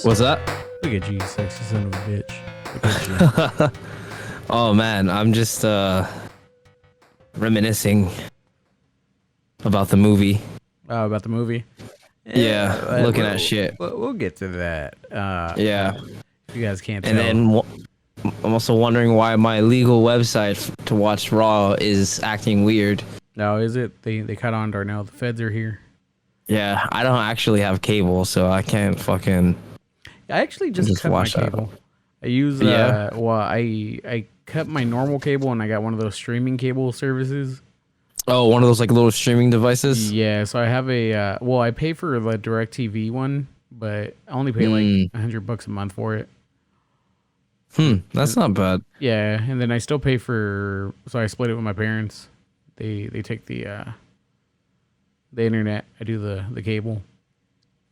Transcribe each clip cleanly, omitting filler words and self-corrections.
What's that? Look at you, sexy son of a bitch. Look at you. Oh man, I'm just reminiscing about the movie. Oh, about the movie? Yeah, looking at shit. We'll get to that. Yeah. You guys can't tell. And then I'm also wondering why my legal website to watch Raw is acting weird. No, is it? They caught on Darnell. The feds are here. Yeah, I don't actually have cable, so I can't fucking. I actually just cut my watch that. cable. I use I cut my normal cable and I got one of those streaming cable services. Oh, one of those like little streaming devices. Yeah, so I have a I pay for the DirecTV one, but I only pay like $100 a month for it. That's not bad. Yeah, and then I still pay so I split it with my parents. They take the internet. I do the cable.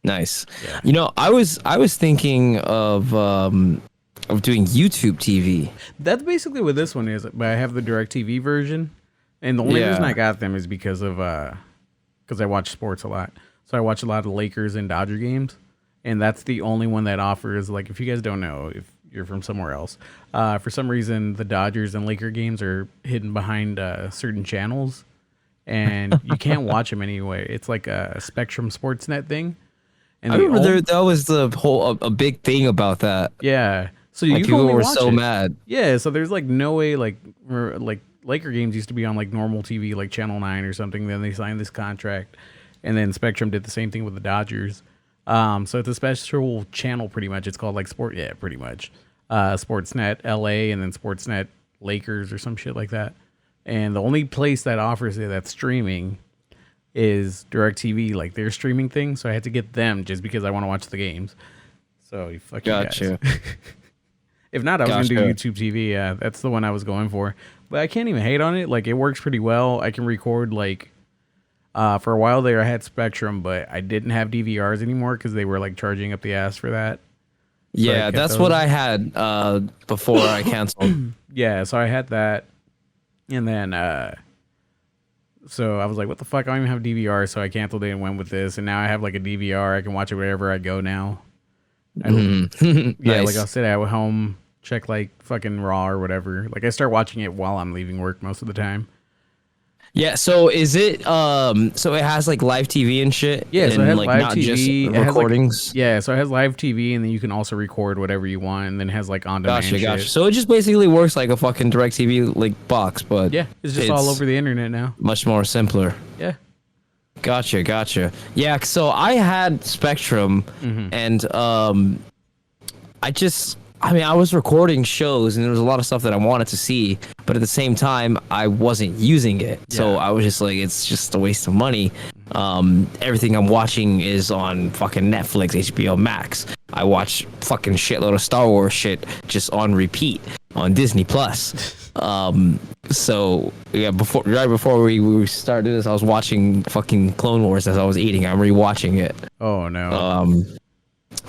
Nice. Yeah. You know, I was thinking of doing YouTube TV. That's basically what this one is. But I have the DirecTV version, and the only reason I got them is because I watch sports a lot. So I watch a lot of Lakers and Dodger games, and that's the only one that offers. Like, if you guys don't know, if you're from somewhere else, for some reason the Dodgers and Laker games are hidden behind certain channels, and you can't watch them anyway. It's like a Spectrum Sportsnet thing. And I remember that was the whole a big thing about that. Yeah, so like, you people only were watch so it. mad. Yeah, so there's like no way like Laker games used to be on like normal TV, like Channel 9 or something. Then they signed this contract, and then Spectrum did the same thing with the Dodgers. So it's a special channel, pretty much. It's called like pretty much Sportsnet LA, and then Sportsnet Lakers or some shit like that. And the only place that offers it that's streaming is DirecTV, like their streaming thing. So I had to get them just because I want to watch the games. So you fucking Gotcha. guys. If not, I was gonna do YouTube TV. Yeah, that's the one I was going for. But I can't even hate on it. Like, it works pretty well. I can record like for a while there I had Spectrum, but I didn't have DVRs anymore because they were like charging up the ass for that. So Yeah, that's what I had before I canceled. Yeah, so I had that, and then so I was like, what the fuck? I don't even have DVR, so I canceled it and went with this. And now I have like a DVR. I can watch it wherever I go now. Yeah, Nice. like I'll sit at home, check like fucking Raw or whatever. Like I start watching it while I'm leaving work most of the time. Yeah, so is it so it has like live TV and shit? Yeah, so and, it has like, live not TV. just It has, recordings. yeah, so it has live TV, and then you can also record whatever you want, and then it has like on demand Gotcha. shit. So it just basically works like a fucking DirecTV like box, but Yeah, it's just all over the internet now. much more simpler. Yeah. Gotcha. Yeah, so I had Spectrum, and I was recording shows, and there was a lot of stuff that I wanted to see, but at the same time, I wasn't using it. So I was just like, it's just a waste of money. Everything I'm watching is on fucking Netflix, HBO Max. I watch fucking shitload of Star Wars shit just on repeat on Disney Plus. So yeah, right before we started this, I was watching fucking Clone Wars as I was eating. I'm rewatching it. Oh no.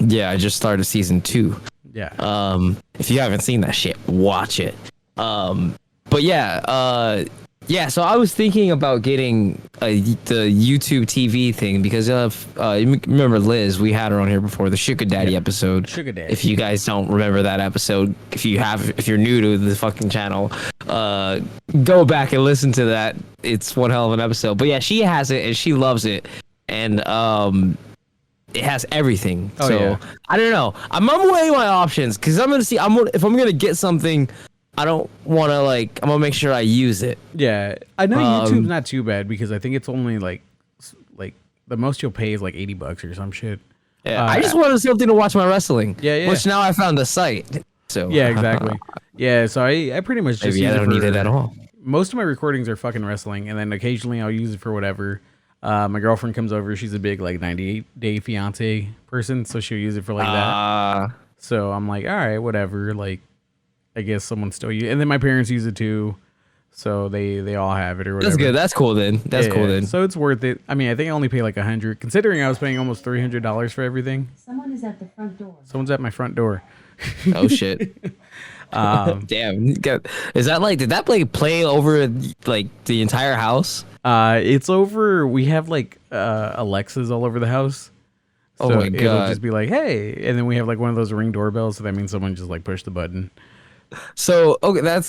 Yeah, I just started season 2. Yeah. If you haven't seen that shit, watch it. But yeah, so I was thinking about getting the YouTube TV thing because you remember Liz, we had her on here before, the Sugar Daddy episode. Sugar Daddy. If you guys don't remember that episode, if you're new to the fucking channel, go back and listen to that. It's one hell of an episode. But yeah, she has it and she loves it. And it has everything. I don't know. I'm weighing my options because I'm gonna see. If I'm gonna get something, I don't want to I'm gonna make sure I use it. Yeah, I know YouTube's not too bad because I think it's only like the most you'll pay is like $80 or some shit. Yeah, I just wanted something to watch my wrestling. Yeah. Which now I found the site. So yeah, exactly. Yeah, so I pretty much just maybe I don't need it at all. Most of my recordings are fucking wrestling, and then occasionally I'll use it for whatever. My girlfriend comes over. She's a big 98-day fiance person, so she'll use it for that. So I'm like, all right, whatever. Like, I guess someone still use it. And then my parents use it too, so they all have it or whatever. That's good. That's cool then. That's cool then. So it's worth it. I mean, I think I only pay like $100, considering I was paying almost $300 for everything. Someone is at the front door. Someone's at my front door. Oh shit. Damn. Is that did that play over the entire house? It's over. We have Alexas all over the house. Oh So my it'll God. just be like, hey, and then we have like one of those Ring doorbells, so that means someone just like pushed the button. So okay, that's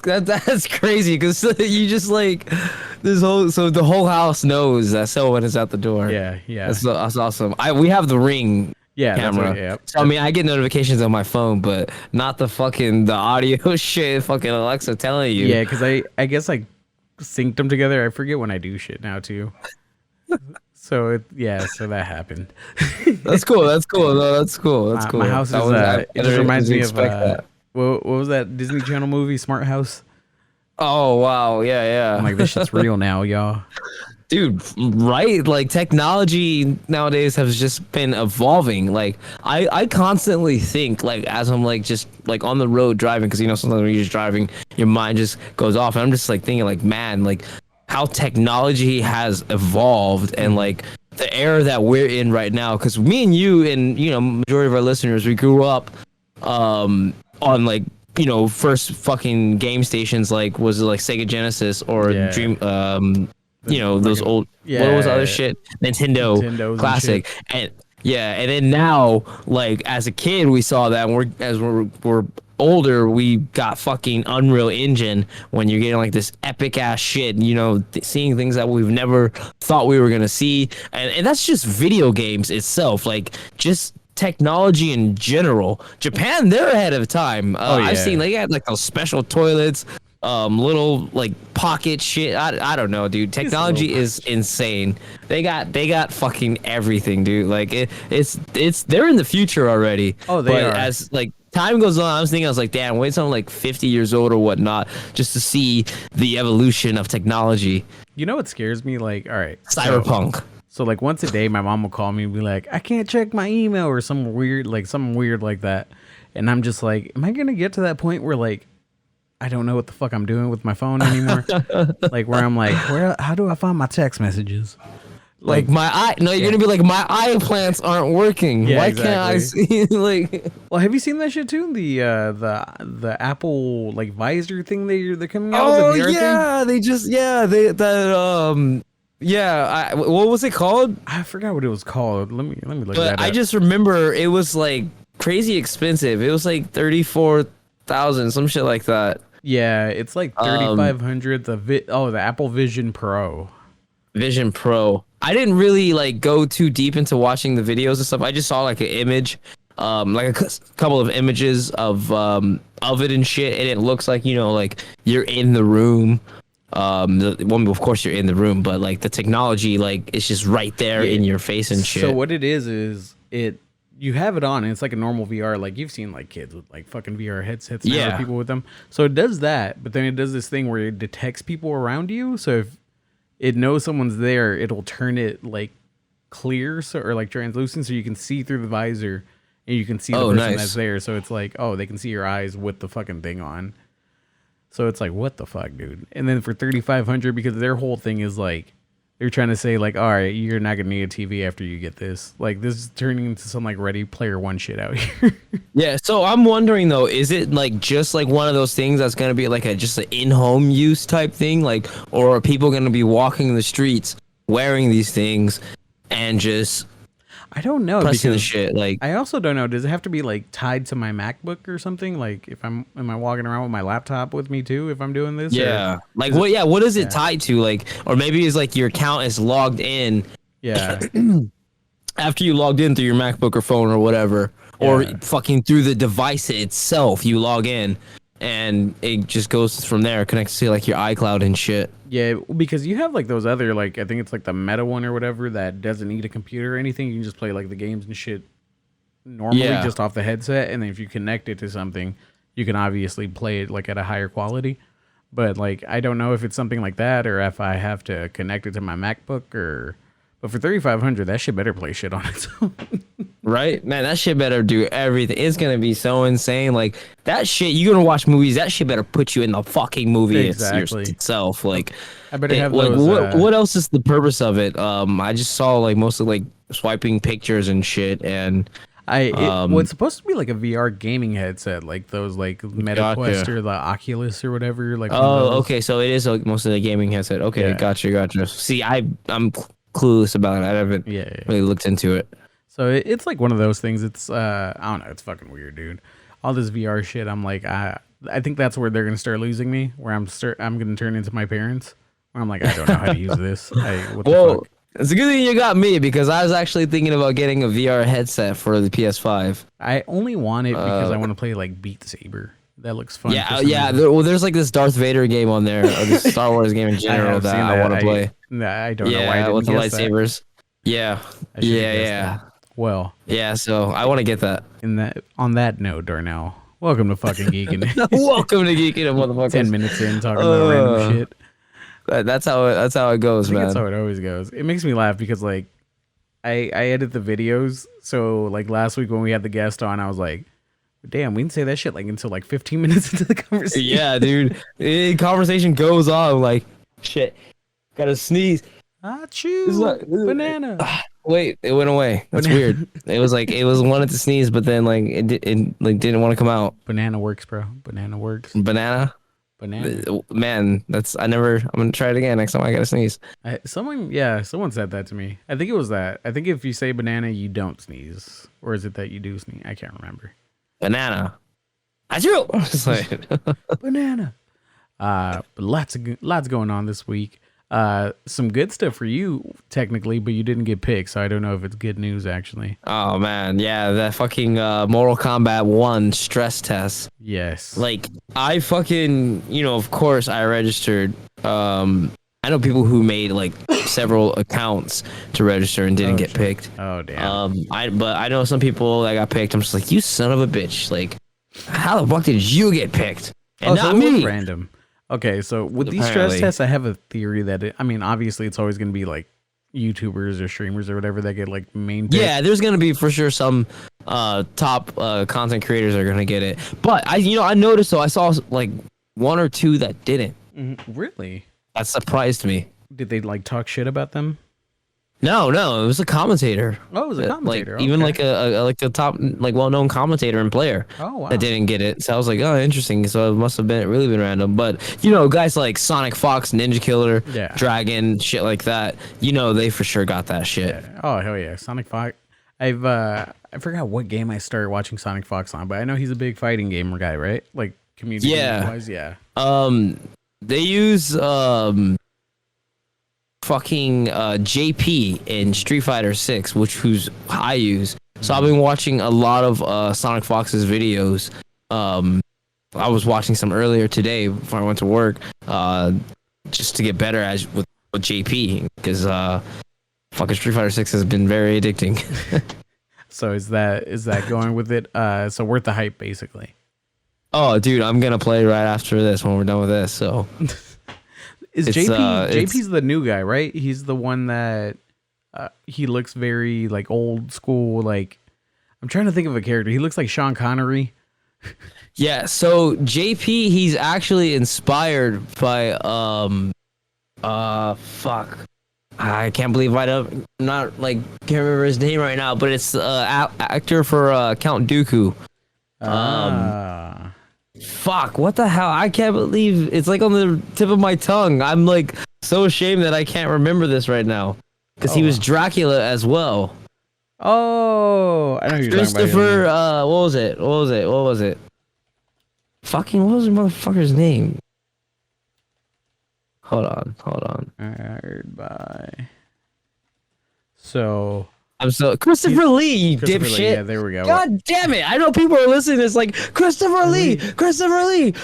crazy because you just like the whole house knows that someone is at the door. Yeah, yeah, That's awesome. We have the Ring yeah. camera. That's what, yeah. So I mean, I get notifications on my phone, but not the audio shit. Fucking Alexa telling you. Yeah, because I guess I synced them together. I forget when I do shit now too. So so that happened. That's cool. That's cool. No, that's cool. That's cool. My house is. It just reminds me of what was that Disney Channel movie, Smart House? Oh wow, yeah. I'm like, this shit's real now, y'all. Dude, right? Like technology nowadays has just been evolving. Like I constantly think like as I'm like just like on the road driving, because sometimes when you're just driving, your mind just goes off, and I'm just like thinking like, man, like how technology has evolved and like the era that we're in right now. Because me and you and majority of our listeners, we grew up on like first fucking game stations, like was it like Sega Genesis or Dream those old what was the other shit, Nintendo classic and then now like as a kid we saw that, and we're older we got fucking Unreal Engine, when you're getting like this epic ass shit, seeing things that we've never thought we were gonna see, and that's just video games itself, like just technology in general. Japan, they're ahead of time. I've seen they got like those special toilets, little like pocket shit. I don't know, dude. Technology is insane. They got fucking everything, dude. Like it's they're in the future already. Oh, they are. As like time goes on, I was like, damn, wait till I'm like 50 years old or whatnot, just to see the evolution of technology. You know what scares me? Like, all right, cyberpunk. So like once a day, my mom will call me and be like, I can't check my email or something weird like that. And I'm just like, am I going to get to that point where like, I don't know what the fuck I'm doing with my phone anymore? Like where I'm like, how do I find my text messages? Like you're going to be like, my eye implants aren't working. Yeah, Why can't I see like... Well, have you seen that shit too? The Apple like visor thing they're coming out with, the VR thing? What was it called? I forgot what it was called. Let me look that up. I just remember it was like crazy expensive. It was like 34,000, some shit like that. Yeah, it's like 3,500. The Apple Vision Pro. Vision Pro. I didn't really like go too deep into watching the videos and stuff. I just saw like an image, like a couple of images of it and shit, and it looks like like you're in the room. Of course you're in the room, but like the technology, like it's just right there in your face and shit. So what it is you have it on and it's like a normal VR. Like you've seen like kids with like fucking VR headsets now, or people with them. So it does that, but then it does this thing where it detects people around you. So if it knows someone's there, it'll turn it like clear, or like translucent, so you can see through the visor and you can see the person that's there. So it's like, they can see your eyes with the fucking thing on. So it's like, what the fuck, dude? And then for 3,500, because their whole thing is like, they're trying to say like, all right, you're not gonna need a TV after you get this. Like this is turning into some like Ready Player One shit out here. Yeah. So I'm wondering though, is it like just like one of those things that's gonna be like just an in-home use type thing, like, or are people gonna be walking the streets wearing these things and just I don't know, pressing the because shit? Like, I also don't know. Does it have to be like tied to my MacBook or something? Like, am I walking around with my laptop with me too if I'm doing this? Yeah. Like, what? Yeah. What is it tied to? Like, or maybe it's like your account is logged in. Yeah. After you logged in through your MacBook or phone or whatever, or fucking through the device itself, you log in, and it just goes from there, connects to like your iCloud and shit. Yeah, because you have like those other, like, I think it's like the Meta one or whatever that doesn't need a computer or anything. You can just play like the games and shit normally just off the headset, and then if you connect it to something, you can obviously play it like at a higher quality. But like, I don't know if it's something like that or if I have to connect it to my MacBook or. But for 3,500, that shit better play shit on its own. Right? Man, that shit better do everything. It's going to be so insane. Like, that shit, you're going to watch movies, that shit better put you in the fucking movie itself. Like, I better have like, those, what else is the purpose of it? I just saw, like, mostly, like, swiping pictures and shit, and... it's supposed to be like a VR gaming headset, like those like Meta Quest or the Oculus or whatever. Like, okay, so it is like, mostly a gaming headset. Okay, gotcha. See, I'm clueless about it. I haven't really looked into it. So it's like one of those things. It's I don't know. It's fucking weird, dude. All this VR shit. I'm like, I think that's where they're gonna start losing me. Where I'm gonna turn into my parents. Where I'm like, I don't know how to use this. What the fuck? It's a good thing you got me because I was actually thinking about getting a VR headset for the PS5. I only want it because I want to play like Beat Saber. That looks fun. Yeah. There's like this Darth Vader game on there, or this Star Wars game in general that I want to play. I don't know why I didn't with the guess lightsabers. That. Yeah. Well, yeah. So I want to get that. On that note, Darnell, welcome to fucking Geekin. Welcome to Geekin, motherfuckers. 10 minutes in talking about random shit. That's how it goes, man. That's how it always goes. It makes me laugh because like I edit the videos. So like last week when we had the guest on, I was like, damn, we didn't say that shit like until like 15 minutes into the conversation. Yeah, dude. Conversation goes on like shit. Gotta sneeze. Achoo. Banana. Wait, it went away. That's weird. It was like it was wanted to sneeze, but then like it like didn't want to come out. Banana works, bro. Banana works. Banana. Man, I'm gonna try it again next time I gotta sneeze. Someone said that to me. I think it was that. I think if you say banana, you don't sneeze, or is it that you do sneeze? I can't remember. Banana. Achoo! Banana. But lots going on this week. Some good stuff for you technically, but you didn't get picked, so I don't know if it's good news actually. Oh man, yeah, that fucking Mortal Kombat 1 stress test. Yes. Like I fucking, of course I registered. I know people who made like several accounts to register and didn't get picked. Oh damn. But I know some people that got picked. I'm just like, you son of a bitch! Like, how the fuck did you get picked? And not me. Random. Okay, so with these stress tests, I have a theory that obviously it's always going to be like YouTubers or streamers or whatever that get like main pick. Yeah, there's going to be for sure some top content creators are going to get it. But I noticed though, I saw like one or two that didn't. Really? That surprised me. Did they like talk shit about them? No, it was a commentator. Oh, it was a commentator. Like, even like a top like well-known commentator and player. Oh, wow. That didn't get it. So I was like, oh, interesting. So it must have been really been random. But guys like Sonic Fox, Ninja Killer, Dragon, shit like that. They for sure got that shit. Yeah. Oh hell yeah, Sonic Fox. I forgot what game I started watching Sonic Fox on, but I know he's a big fighting gamer guy, right? Like community wise, yeah. They use fucking JP in Street Fighter 6, who's I use. So I've been watching a lot of Sonic Fox's videos. I was watching some earlier today before I went to work, just to get better with JP, because fucking Street Fighter 6 has been very addicting. So is that going with it? So worth the hype, basically. Oh, dude, I'm gonna play right after this when we're done with this. So. Is JP's the new guy, right? He's the one that he looks very like old school. Like I'm trying to think of a character. He looks like Sean Connery. Yeah. So JP, he's actually inspired by fuck. I can't believe can't remember his name right now, but it's actor for Count Dooku. Fuck, what the hell? I can't believe it's like on the tip of my tongue. I'm like so ashamed that I can't remember this right now. Because he was Dracula as well. Oh, I know who you're Christopher, talking about. What was it? Fucking, what was the motherfucker's name? Hold on. Inspired by. So. Christopher Lee, you dipshit. Yeah, there we go. God damn it. I know people are listening to this like, Christopher Lee.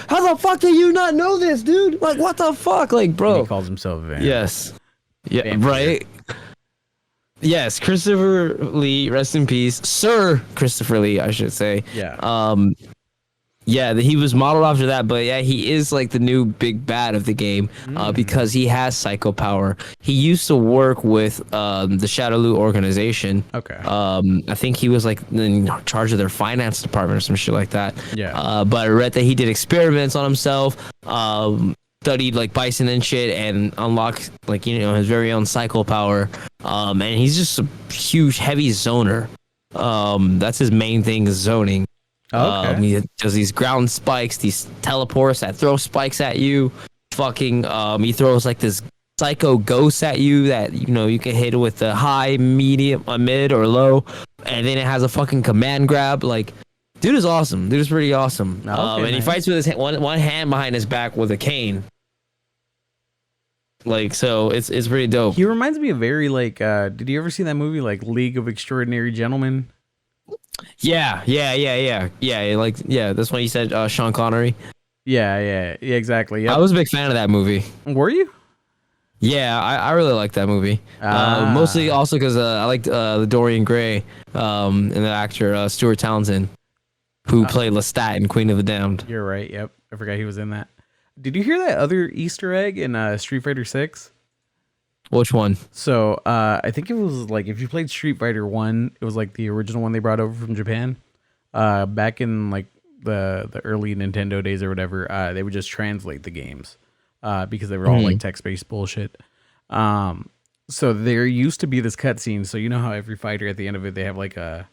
How the fuck do you not know this, dude? Like, what the fuck? Like, bro. And he calls himself a vampire. Yes. Yeah, vampire. Right? Yes, Christopher Lee, rest in peace. Sir Christopher Lee, I should say. Yeah. Yeah, he was modeled after that, but yeah, he is like the new big bad of the game because he has psycho power. He used to work with the Shadowloo organization. Okay. I think he was like in charge of their finance department or some shit like that. Yeah. But I read that he did experiments on himself, studied like bison and shit, and unlocked like his very own psycho power. And he's just a huge heavy zoner. That's his main thing, is zoning. Okay. He does these ground spikes, these teleports that throw spikes at you. Fucking, he throws like this psycho ghosts at you that you can hit with a high, medium, a mid, or low, and then it has a fucking command grab. Like, dude is awesome. Dude is pretty awesome. Okay, and he fights with his one hand behind his back with a cane. Like, so it's pretty dope. He reminds me of very like. Did you ever see that movie like League of Extraordinary Gentlemen? Yeah. That's when you said Sean Connery. Yeah, exactly. Yep. I was a big fan of that movie. Were you? Yeah, I really like that movie. Mostly also because I liked the Dorian Gray and the actor Stuart Townsend, who played Lestat in Queen of the Damned. You're right. Yep, I forgot he was in that. Did you hear that other Easter egg in Street Fighter 6? Which one? So I think it was like if you played Street Fighter 1, it was like the original one they brought over from Japan. Back in like the early Nintendo days or whatever, they would just translate the games because they were all like text-based bullshit. So there used to be this cutscene. So you know how every fighter at the end of it, they have like a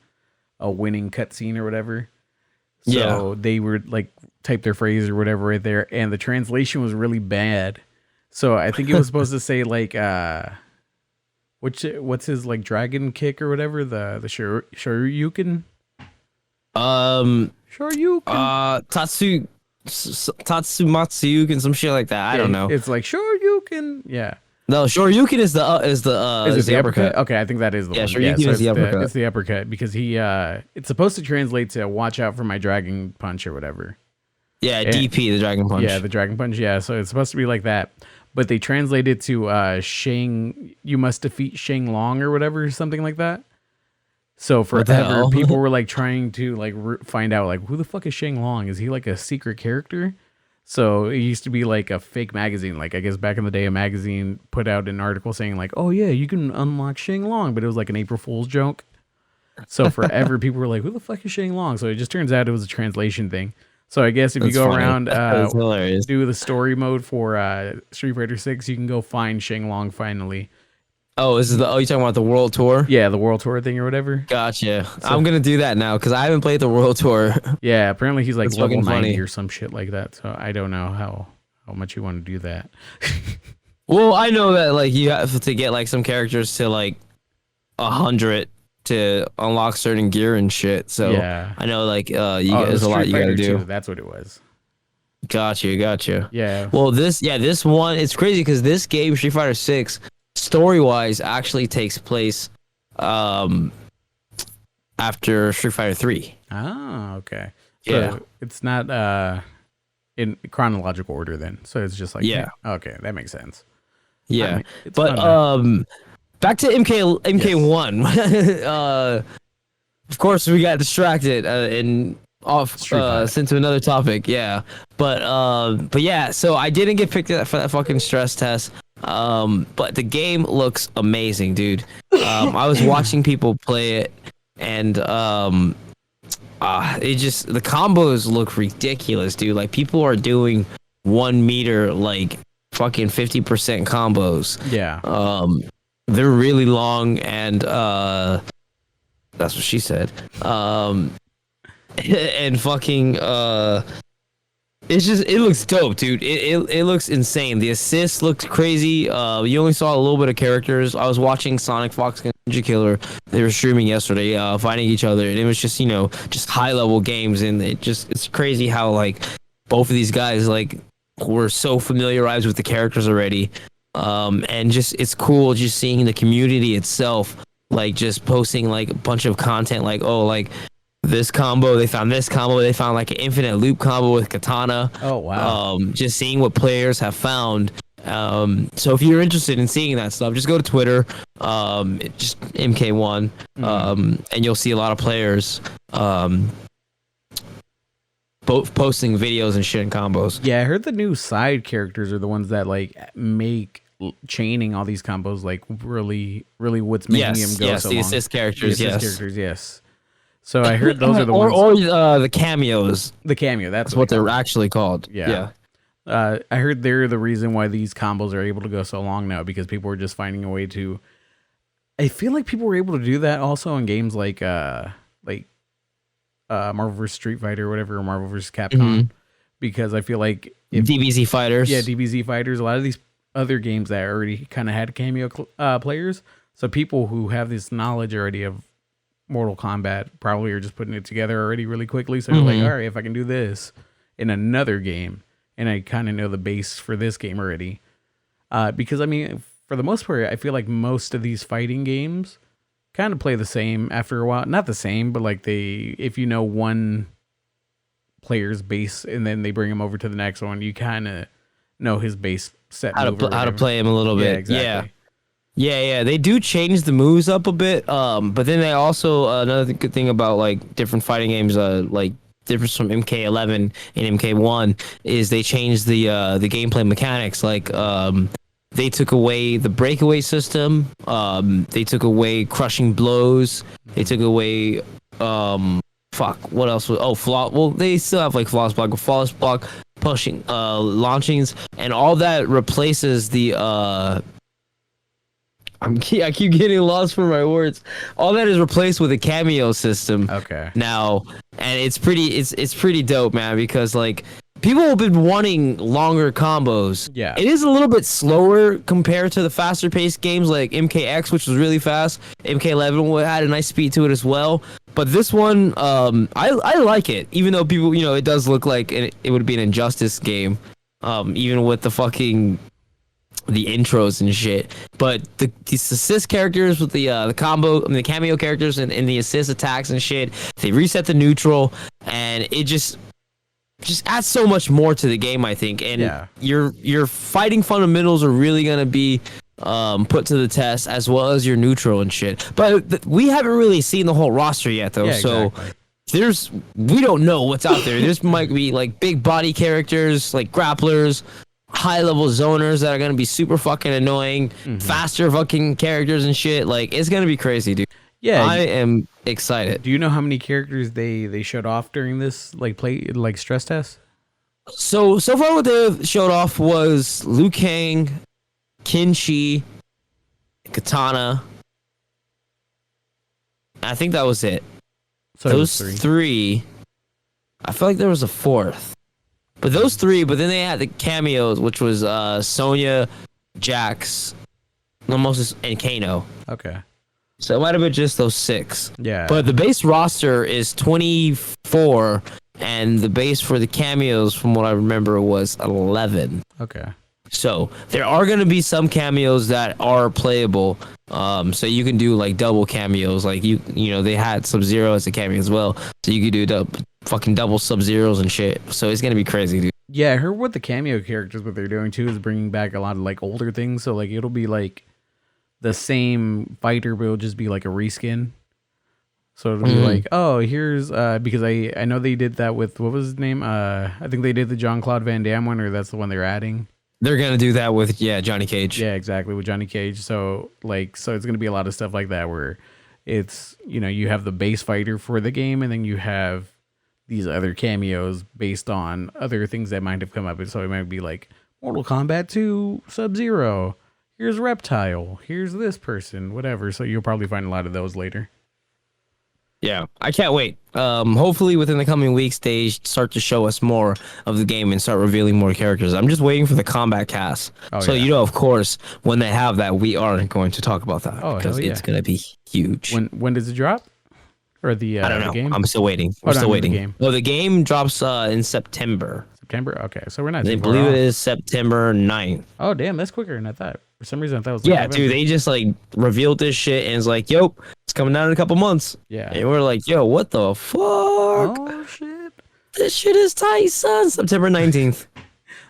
winning cutscene or whatever. So they would like type their phrase or whatever right there, and the translation was really bad. So I think it was supposed to say like what's his like dragon kick or whatever, the Shoryuken. Tatsumatsu and some shit like that. I don't know. It's like Shoryuken. Yeah. No, Shoryuken is the uppercut. Okay, I think that is the one. Shoryuken is the uppercut. It's the uppercut because it's supposed to translate to "watch out for my dragon punch" or whatever. Yeah, DP, the dragon punch. Yeah, the dragon punch. Yeah, so it's supposed to be like that, but they translate it to Shang. You must defeat Shang Long or whatever, something like that. So forever, people were like trying to like find out like who the fuck is Shang Long? Is he like a secret character? So it used to be like a fake magazine. Like I guess back in the day, a magazine put out an article saying like, "Oh yeah, you can unlock Shang Long," but it was like an April Fool's joke. So forever, people were like, "Who the fuck is Shang Long?" So it just turns out it was a translation thing. So I guess if you go around, do the story mode for Street Fighter 6, you can go find Shang Long finally. Oh, you talking about the World Tour? Yeah, the World Tour thing or whatever. Gotcha. So, I'm gonna do that now because I haven't played the World Tour. Yeah, apparently he's like it's level 90 funny. or some shit like that. So I don't know how much you want to do that. Well, I know that like you have to get like some characters to like 100 to unlock certain gear and shit. So yeah. I know like there's a lot you gotta do. That's what it was. Gotcha. Yeah. Well, this one, it's crazy because this game, Street Fighter 6, story-wise, actually takes place after Street Fighter 3. Oh, okay. Yeah. So it's not in chronological order then. So it's just like okay, that makes sense. Yeah. I mean, but back to MK1. Of course, we got distracted and sent to another topic. Yeah. But yeah, so I didn't get picked up for that fucking stress test. But the game looks amazing, dude. I was watching people play it, and the combos look ridiculous, dude. Like people are doing 1 meter like fucking 50% combos. Yeah. They're really long, and that's what she said. And fucking it looks dope, dude. It looks insane. The assists looked crazy. You only saw a little bit of characters. I was watching Sonic Fox and Ninja Killer. They were streaming yesterday, fighting each other, and it was just just high level games, and it's crazy how like both of these guys like were so familiarized with the characters already. And just it's cool just seeing the community itself like just posting like a bunch of content like this combo, they found this combo, they found like an infinite loop combo with katana. Oh wow. Just seeing what players have found. So if you're interested in seeing that stuff, just go to Twitter, just MK1, and you'll see a lot of players both posting videos and shit and combos. Yeah, I heard the new side characters are the ones that like make chaining all these combos like really what's making him go so long. The assist characters, yes. So I heard those are the ones. Or the cameos. The cameo, that's what they're actually called. Yeah. I heard they're the reason why these combos are able to go so long now, because people are just finding a way to. I feel like people were able to do that also in games like Marvel vs. Street Fighter or whatever, or Marvel vs. Capcom, because I feel like DBZ fighters. Yeah, DBZ fighters. A lot of these other games that already kind of had cameo players. So people who have this knowledge already of Mortal Kombat probably are just putting it together already really quickly. So they're like, all right, if I can do this in another game, and I kind of know the base for this game already. Because, I mean, for the most part, I feel like most of these fighting games kind of play the same after a while. Not the same, but like if you know one player's base and then they bring him over to the next one, you kind of know his base set how to play him a little bit. Yeah, exactly. Yeah, they do change the moves up a bit. But then they also another good thing about like different fighting games, like difference from MK11 and MK1 is they changed the gameplay mechanics. Like they took away the breakaway system. They took away crushing blows. They took away what else was flaw? Well, they still have like flawless block, pushing, launchings, and all that replaces the I keep getting lost for my words. All that is replaced with a cameo system. Okay. Now, and it's pretty dope, man, because like people have been wanting longer combos. Yeah. It is a little bit slower compared to the faster paced games like MKX, which was really fast. MK11 had a nice speed to it as well. But this one, I like it, even though people, it does look like it would be an Injustice game, even with the intros and shit. But these assist characters with the combo, the cameo characters and the assist attacks and shit, they reset the neutral, and it just adds so much more to the game, I think. And your fighting fundamentals are really gonna be put to the test, as well as your neutral and shit. But we haven't really seen the whole roster yet, though. So we don't know what's out there. This might be like big body characters, like grapplers, high level zoners that are gonna be super fucking annoying, faster fucking characters and shit. Like, it's gonna be crazy, dude. Yeah, I am excited. Do you know how many characters they showed off during this stress test? So far what they showed off was Liu Kang, Qin Shi, Katana. I think that was it. So those three. I feel like there was a fourth. But those three, but then they had the cameos, which was Sonya, Jax, Mimosas, and Kano. Okay. So it might have been just those 6. Yeah. But the base roster is 24, and the base for the cameos, from what I remember, was 11. Okay. So there are going to be some cameos that are playable. So you can do like double cameos. Like they had Sub-Zero as a cameo as well. So you could do fucking double Sub-Zeros and shit. So it's going to be crazy, dude. Yeah, I heard what the cameo characters, what they're doing too, is bringing back a lot of like older things. So like it'll be like the same fighter, but it'll just be like a reskin. So it'll be like, oh, here's because I know they did that with, what was his name? I think they did the Jean-Claude Van Damme one, or that's the one they're adding. They're gonna do that with Johnny Cage. Yeah, exactly, with Johnny Cage. So it's gonna be a lot of stuff like that where it's you have the base fighter for the game, and then you have these other cameos based on other things that might have come up. And so it might be like Mortal Kombat 2 Sub-Zero. Here's Reptile. Here's this person. Whatever. So you'll probably find a lot of those later. Yeah, I can't wait. Hopefully within the coming weeks, they start to show us more of the game and start revealing more characters. I'm just waiting for the combat cast. Of course, when they have that, we are going to talk about that because it's going to be huge. When does it drop? Or the I don't know. Game? I'm still waiting. We're still waiting. The game drops in September. September? Okay, so we're not. They believe it is September 9th. Oh damn, that's quicker than I thought. For some reason, I thought it was. Yeah, dude, they just like revealed this shit and it's like, yo, it's coming out in a couple months. Yeah, and we're like, yo, what the fuck? Oh shit, this shit is tight, son. September 19th.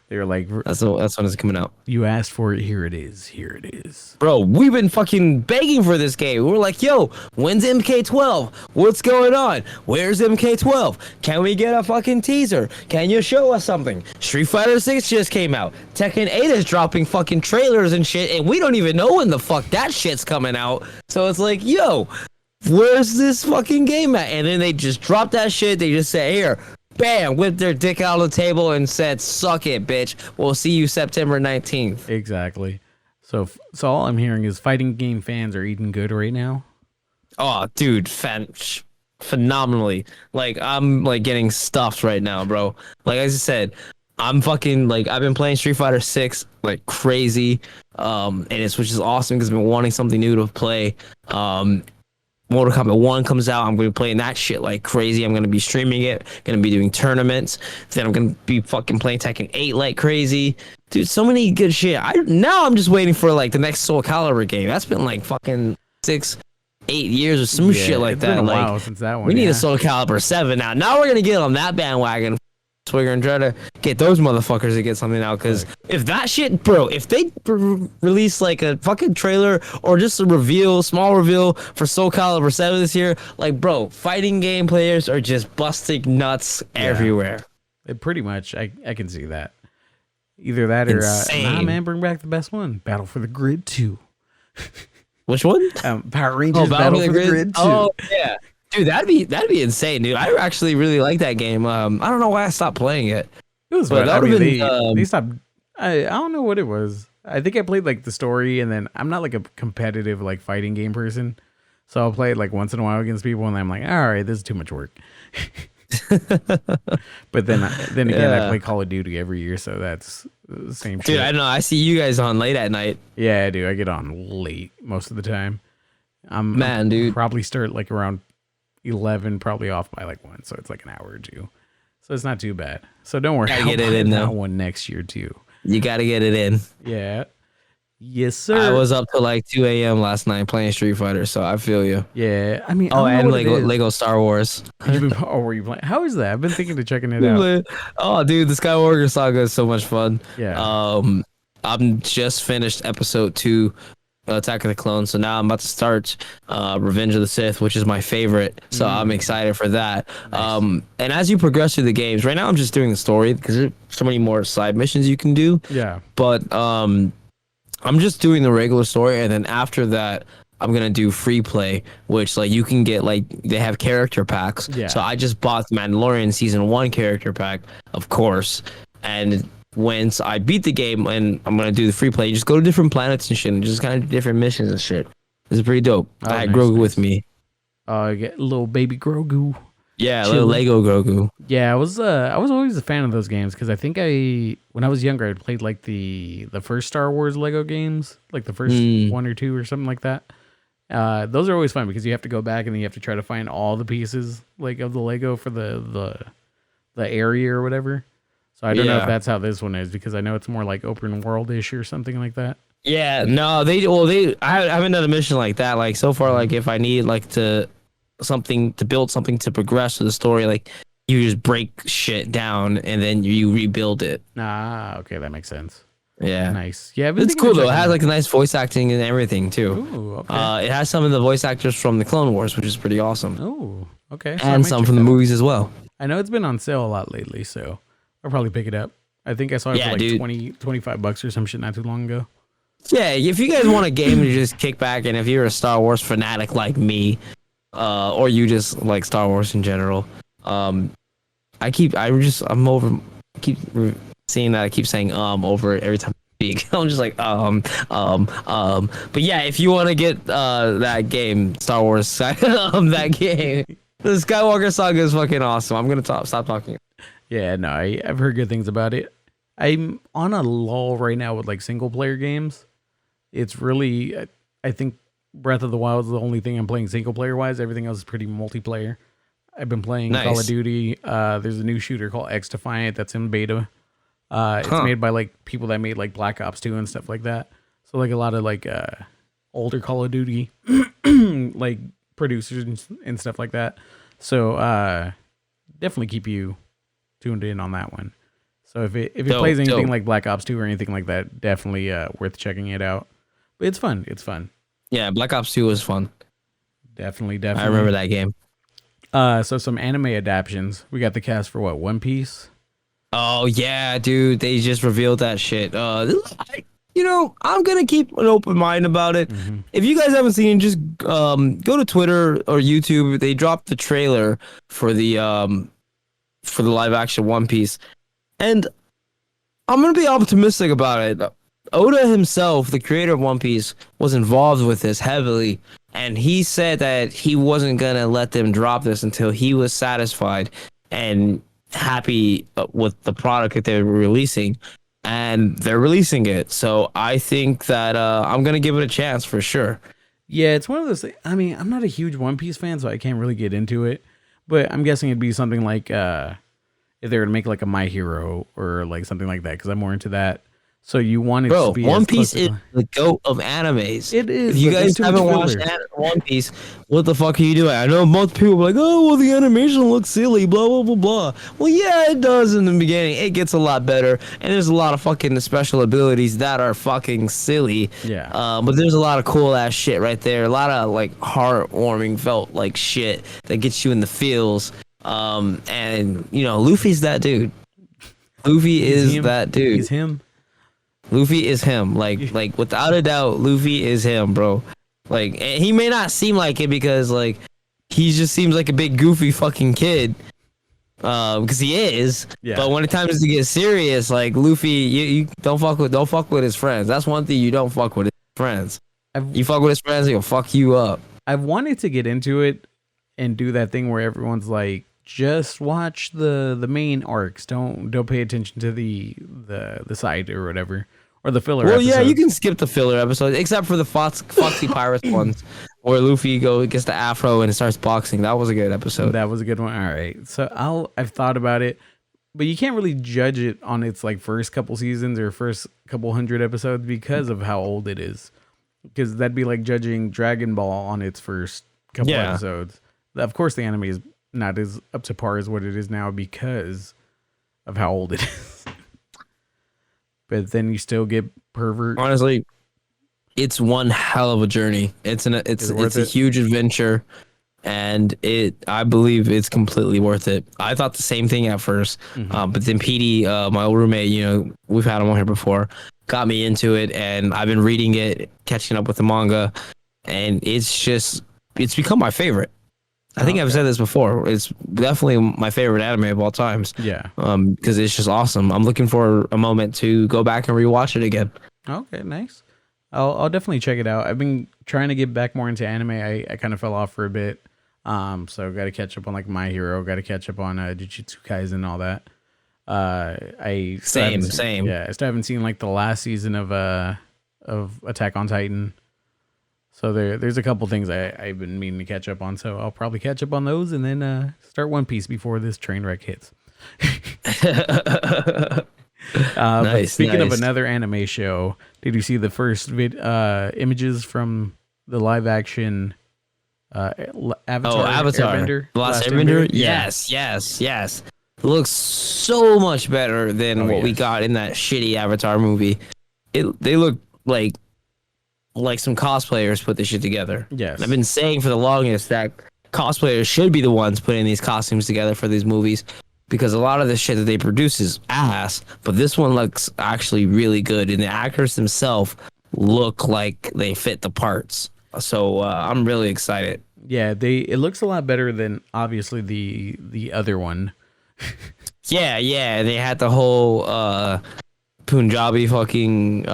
They were like, that's when it's coming out. You asked for it. Here it is. Here it is. Bro, we've been fucking begging for this game. We're like, yo, when's MK12? What's going on? Where's MK12? Can we get a fucking teaser? Can you show us something? Street Fighter 6 just came out. Tekken 8 is dropping fucking trailers and shit, and we don't even know when the fuck that shit's coming out. So it's like, yo, where's this fucking game at? And then they just drop that shit. They just say, here, bam, whipped their dick out on the table and said, suck it, bitch. We'll see you September 19th. Exactly. So all I'm hearing is fighting game fans are eating good right now. Oh, dude, phenomenally. Like, I'm like getting stuffed right now, bro. Like, as I said, I'm fucking like I've been playing Street Fighter 6 like crazy, and it's which is awesome because I've been wanting something new to play. Mortal Kombat 1 comes out, I'm gonna be playing that shit like crazy. I'm gonna be streaming it, gonna be doing tournaments. Then I'm gonna be fucking playing Tekken 8 like crazy, dude. So many good shit. I'm just waiting for like the next Soul Calibur game. That's been like fucking 6-8 years or some shit like it's that. been a Like while since that one. we need a Soul Calibur 7 now. Now we're gonna get on that bandwagon. So we're gonna try to get those motherfuckers to get something out. Because if that shit, bro, if they release like a fucking trailer or just a small reveal for Soul Calibur 7 this year, like, bro, fighting game players are just busting nuts everywhere. It pretty much, I can see that. Either that or, nah, man, bring back the best one. Battle for the Grid 2. Which one? Power Rangers Battle for the Grid 2. Oh, yeah. Dude, that'd be insane, dude. I actually really like that game. I don't know why I stopped playing it. It was fun. I mean, they stopped. I don't know what it was. I think I played like the story, and then I'm not like a competitive like fighting game person, so I'll play it like once in a while against people, and I'm like, all right, this is too much work. But then again, I play Call of Duty every year, so that's the same shit. Dude, I don't know. I see you guys on late at night. Yeah, I do. I get on late most of the time. Dude. Probably start like around 11, probably off by like 1, so it's like an hour or 2. So it's not too bad. So don't worry. Gotta get it in that though. one next year too. You gotta get it in. Yeah. Yes, sir. I was up till like 2 a.m. last night playing Street Fighter, so I feel you. Yeah, I mean, and Lego Star Wars. Were you playing? How is that? I've been thinking of checking it out. Oh, dude, the Skywalker Saga is so much fun. Yeah. I'm just finished episode 2, Attack of the Clones, so now I'm about to start Revenge of the Sith, which is my favorite. So I'm excited for that. Nice. And as you progress through the games, right now I'm just doing the story because there's so many more side missions you can do. Yeah. But I'm just doing the regular story, and then after that, I'm gonna do free play, which like you can get like they have character packs. Yeah. So I just bought the Mandalorian season 1 character pack, of course, and once I beat the game and I'm gonna do the free play, you just go to different planets and shit, and just kind of different missions and shit. This is pretty dope. I had Grogu with me. I get little baby Grogu. Yeah, little Lego Grogu. Yeah, I was always a fan of those games because I think when I was younger I played like the first Star Wars Lego games, like the first 1 or 2 or something like that. Those are always fun because you have to go back and then you have to try to find all the pieces like of the Lego for the area or whatever. So I don't know if that's how this one is because I know it's more like open world-ish or something like that. Yeah, no, I haven't done a mission like that. Like so far, like if I need like to build something to progress to the story, like you just break shit down and then you rebuild it. Ah, okay, that makes sense. Yeah, nice. Yeah, it's cool though. It has like a nice voice acting and everything too. Ooh, okay. It has some of the voice actors from the Clone Wars, which is pretty awesome. Oh, okay. So and some from the movies as well. I know it's been on sale a lot lately, so I'll probably pick it up. I think I saw it for like $20-$25 or some shit not too long ago. Yeah, if you guys want a game to just kick back, and if you're a Star Wars fanatic like me, or you just like Star Wars in general, I'm keep seeing that I keep saying over it every time I speak. I'm just like but yeah, if you want to get that game, Star Wars that game, the Skywalker Saga is fucking awesome. I'm gonna stop talking. Yeah, no, I've heard good things about it. I'm on a lull right now with like single player games. It's really, I think Breath of the Wild is the only thing I'm playing single player wise. Everything else is pretty multiplayer. I've been playing Call of Duty. There's a new shooter called X Defiant that's in beta. It's made by like people that made like Black Ops 2 and stuff like that. So like a lot of like older Call of Duty like producers and stuff like that. So definitely keep you tuned in on that one. So if it plays anything like Black Ops 2 or anything like that, definitely worth checking it out. But it's fun. It's fun. Yeah, Black Ops 2 was fun. Definitely. I remember that game. So some anime adaptions. We got the cast for what? One Piece? Oh yeah, dude. They just revealed that shit. I'm gonna keep an open mind about it. Mm-hmm. If you guys haven't seen, just go to Twitter or YouTube. They dropped the trailer for the live action One Piece, and I'm gonna be optimistic about it. Oda himself, the creator of One Piece, was involved with this heavily, and he said that he wasn't gonna let them drop this until he was satisfied. And happy with the product that they're releasing, and they're releasing it. So I think that I'm gonna give it a chance for sure. Yeah, it's one of those things. I mean, I'm not a huge One Piece fan, so I can't really get into it. But I'm guessing it'd be something like if they were to make like a My Hero or like something like that, because I'm more into that. So you want it to be One as Piece close is to- the goat of animes. It is. If you but there's guys too much haven't watched filler. One Piece, what the fuck are you doing? I know most people are like, oh, well, the animation looks silly, blah, blah, blah, blah. Well, yeah, it does in the beginning. It gets a lot better, and there's a lot of fucking special abilities that are fucking silly. Yeah. But there's a lot of cool ass shit right there. A lot of like heartwarming felt like shit that gets you in the feels. And you know, Luffy's that dude. Luffy is him. that dude. He's him. Luffy is him. Like without a doubt, Luffy is him, bro. Like, and he may not seem like it because like he just seems like a big goofy fucking kid. Because he is. Yeah. But when it comes to get serious, like Luffy, you don't fuck with his friends. That's one thing you don't fuck with his friends. You fuck with his friends, he'll fuck you up. I've wanted to get into it and do that thing where everyone's like, just watch the main arcs. Don't pay attention to the side or whatever, or the filler. Well, yeah, episodes. you can skip the filler episodes, except for the Foxy Pirates ones, where Luffy gets the afro and starts boxing. That was a good episode. That was a good one. All right, so I've thought about it, but you can't really judge it on its like first couple seasons or first couple hundred episodes because of how old it is. Because that'd be like judging Dragon Ball on its first couple episodes. Of course, the anime is not as up to par as what it is now because of how old it is. But then you still get pervert. Honestly, it's one hell of a journey. It's a huge adventure, and I believe it's completely worth it. I thought the same thing at first, but then PD, my old roommate, you know, we've had him on here before, got me into it, and I've been reading it, catching up with the manga, and it's become my favorite. I think I've said this before. It's definitely my favorite anime of all times. Yeah. Because it's just awesome. I'm looking for a moment to go back and rewatch it again. Okay, nice. I'll definitely check it out. I've been trying to get back more into anime. I kind of fell off for a bit. So got to catch up on like My Hero. Got to catch up on Jujutsu Kaisen and all that. Same. Yeah, I still haven't seen like the last season of Attack on Titan. So there's a couple things I've been meaning to catch up on. So I'll probably catch up on those and then start One Piece before this train wreck hits. Nice. Speaking of another anime show, did you see the first images from the live action Avatar? Avatar. Airbender? The Last Airbender? Yes. It looks so much better than what we got in that shitty Avatar movie. They look like some cosplayers put this shit together. Yes. And I've been saying for the longest that cosplayers should be the ones putting these costumes together for these movies because a lot of the shit that they produce is ass, but this one looks actually really good, and the actors themselves look like they fit the parts. So I'm really excited. Yeah, it looks a lot better than obviously the other one. Yeah, they had the whole Punjabi fucking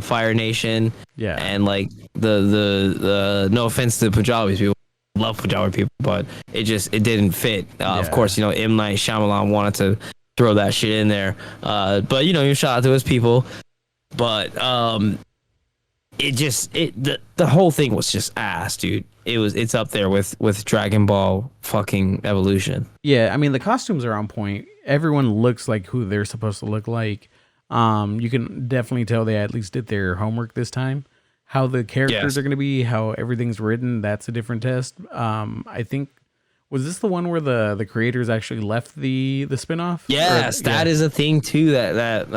Fire Nation. Yeah. And like the no offense to the Punjabis, people love Punjabi people, but it didn't fit. Of course, you know, M. Night Shyamalan wanted to throw that shit in there. But you know, you shout out to his people. But the whole thing was just ass, dude. It's up there with Dragon Ball fucking Evolution. Yeah, I mean the costumes are on point. Everyone looks like who they're supposed to look like. You can definitely tell they at least did their homework this time. How the characters are going to be, how everything's written, that's a different test. I think, was this the one where the creators actually left the spinoff? Yes, that is a thing too that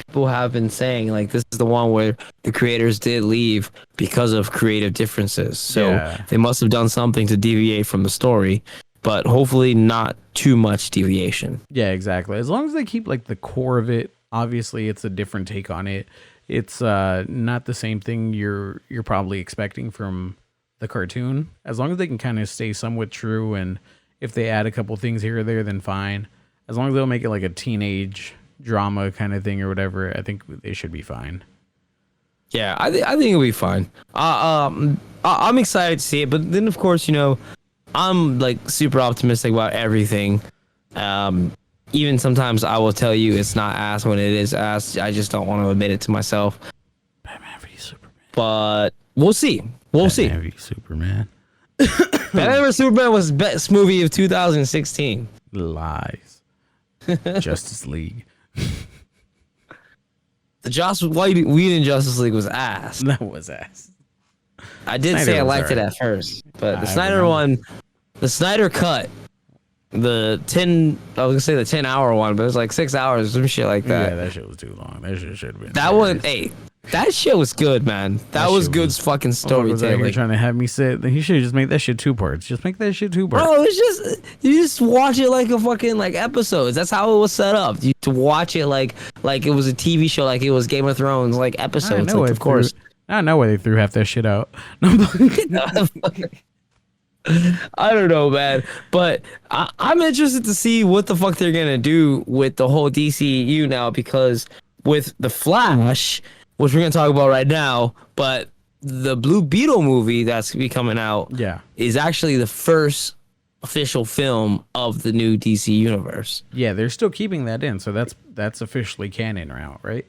people have been saying. Like, this is the one where the creators did leave because of creative differences. So they must have done something to deviate from the story, but hopefully not too much deviation. Yeah, exactly. As long as they keep like the core of it. Obviously, it's a different take on it. It's not the same thing you're probably expecting from the cartoon. As long as they can kind of stay somewhat true, and if they add a couple things here or there, then fine. As long as they'll make it like a teenage drama kind of thing or whatever, I think they should be fine. Yeah, I think it'll be fine. I'm excited to see it, but then of course, you know, I'm like super optimistic about everything. even sometimes I will tell you it's not ass when it is ass. I just don't want to admit it to myself. Batman v Superman. But we'll see. Batman v Superman. Batman v Superman was best movie of 2016. Lies. Justice League. The Joss Whedon Justice League was ass. That was ass. I did Snyder say I was liked it alright. at first, but the I Snyder remember. one, the Snyder cut, the 10, I was gonna say the 10-hour one, but it was like 6 hours, some shit like Yeah, that. that shit was too long. That shit should have been. That one, hey, that shit was good, man. That was shit good was- fucking Was out here storytelling. trying to have me sit. He should have just made that shit 2 parts. Just make that shit 2 parts. Bro, it's just you just watch it like a fucking like episodes. That's how it was set up. You to watch it like it was a TV show, like it was Game of Thrones, like episodes. Like, of course. I don't know why they threw half that shit out. I don't know, man, but I'm interested to see what the fuck they're gonna do with the whole DCU now, because with the Flash, which we're gonna talk about right now, but the Blue Beetle movie that's gonna be coming out, Yeah. is actually the first official film of the new DC universe. Yeah, they're still keeping that in, so that's officially canon now, right?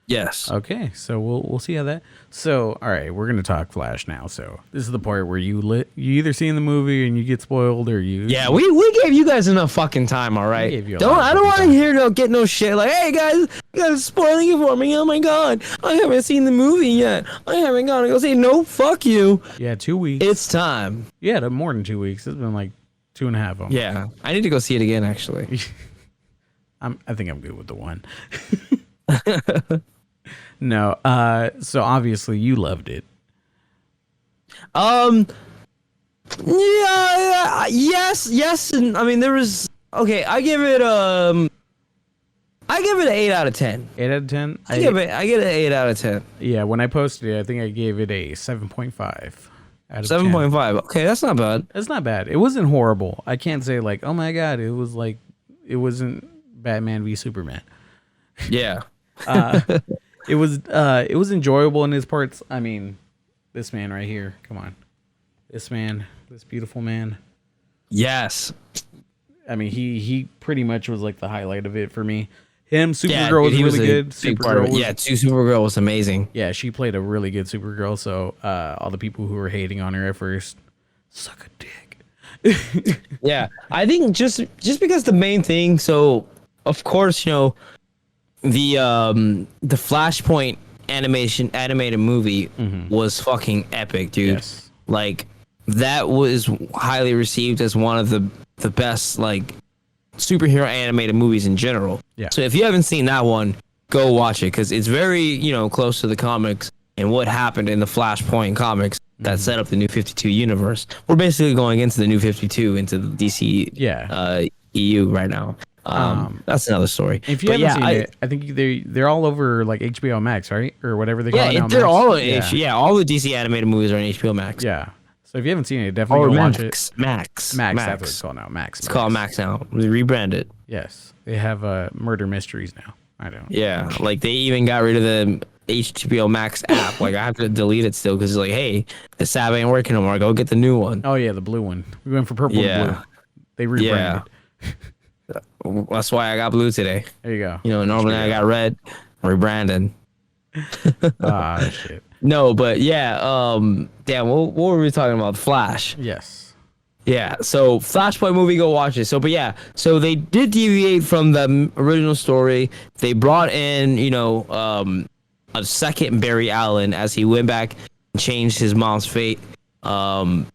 Yes. Okay, so we'll see how that. So, all right, we're gonna talk Flash now. So this is the part where you either see in the movie and you get spoiled, or you. Yeah, we gave you guys enough fucking time, all right? gave you a Don't lot of I don't fucking want to time. hear get no shit like, hey guys, you guys are spoiling it for me. Oh my god, I haven't seen the movie yet. I haven't gone to go see. No, fuck you. Yeah, 2 weeks. It's time. Yeah, more than 2 weeks. It's been like 2.5 of them. Yeah, I need to go see it again. Actually, I think I'm good with the one. No, so obviously you loved it. yeah, yes, and I mean there was okay. I give it an 8 out of 10. 8 out of 10. I get an 8 out of 10. Yeah, when I posted it, I think I gave it a 7.5 out of 10. 7.5. Okay, that's not bad. It's not bad. It wasn't horrible. I can't say like, oh my god, it wasn't Batman v Superman. Yeah. It was enjoyable in his parts. I mean, this man right here, come on. This beautiful man. Yes. I mean, he pretty much was like the highlight of it for me. Him, Yeah, Supergirl dude, he was really a good. big part of it. Was, Yeah, Supergirl was amazing. yeah, she played a really good Supergirl. So all the people who were hating on her at first, suck a dick. Yeah, I think just because the main thing. So of course, you know, the Flashpoint animated movie was fucking epic, dude. Yes. Like that was highly received as one of the best like superhero animated movies in general. Yeah. So if you haven't seen that one, go watch it because it's very, you know, close to the comics and what happened in the Flashpoint comics that set up the New 52 universe. We're basically going into the New 52 into the DC EU right now. That's another story. If you haven't seen it, I think they're all over like HBO Max, right, or whatever they call it now. they're Max. all all the DC animated movies are on HBO Max. Yeah. So if you haven't seen it, definitely Or go watch it. Max. Max, that's what it's called now. Max. It's called Max now. We rebranded. Yes, they have murder mysteries now. I don't. Yeah, like they even got rid of the HBO Max app. Like I have to delete it still because it's like, hey, this app ain't working no more. Go get the new one. Oh yeah, the blue one. We went for purple and blue. They rebranded. That's why I got blue today. There you go. You know, normally I got red. Rebranded. Ah shit. No, but yeah. Damn. What were we talking about? Flash. Yes. Yeah, so Flashpoint movie, go watch it. So, but yeah, so they did deviate from the original story. They brought in, you know, a second Barry Allen as he went back and changed his mom's fate. And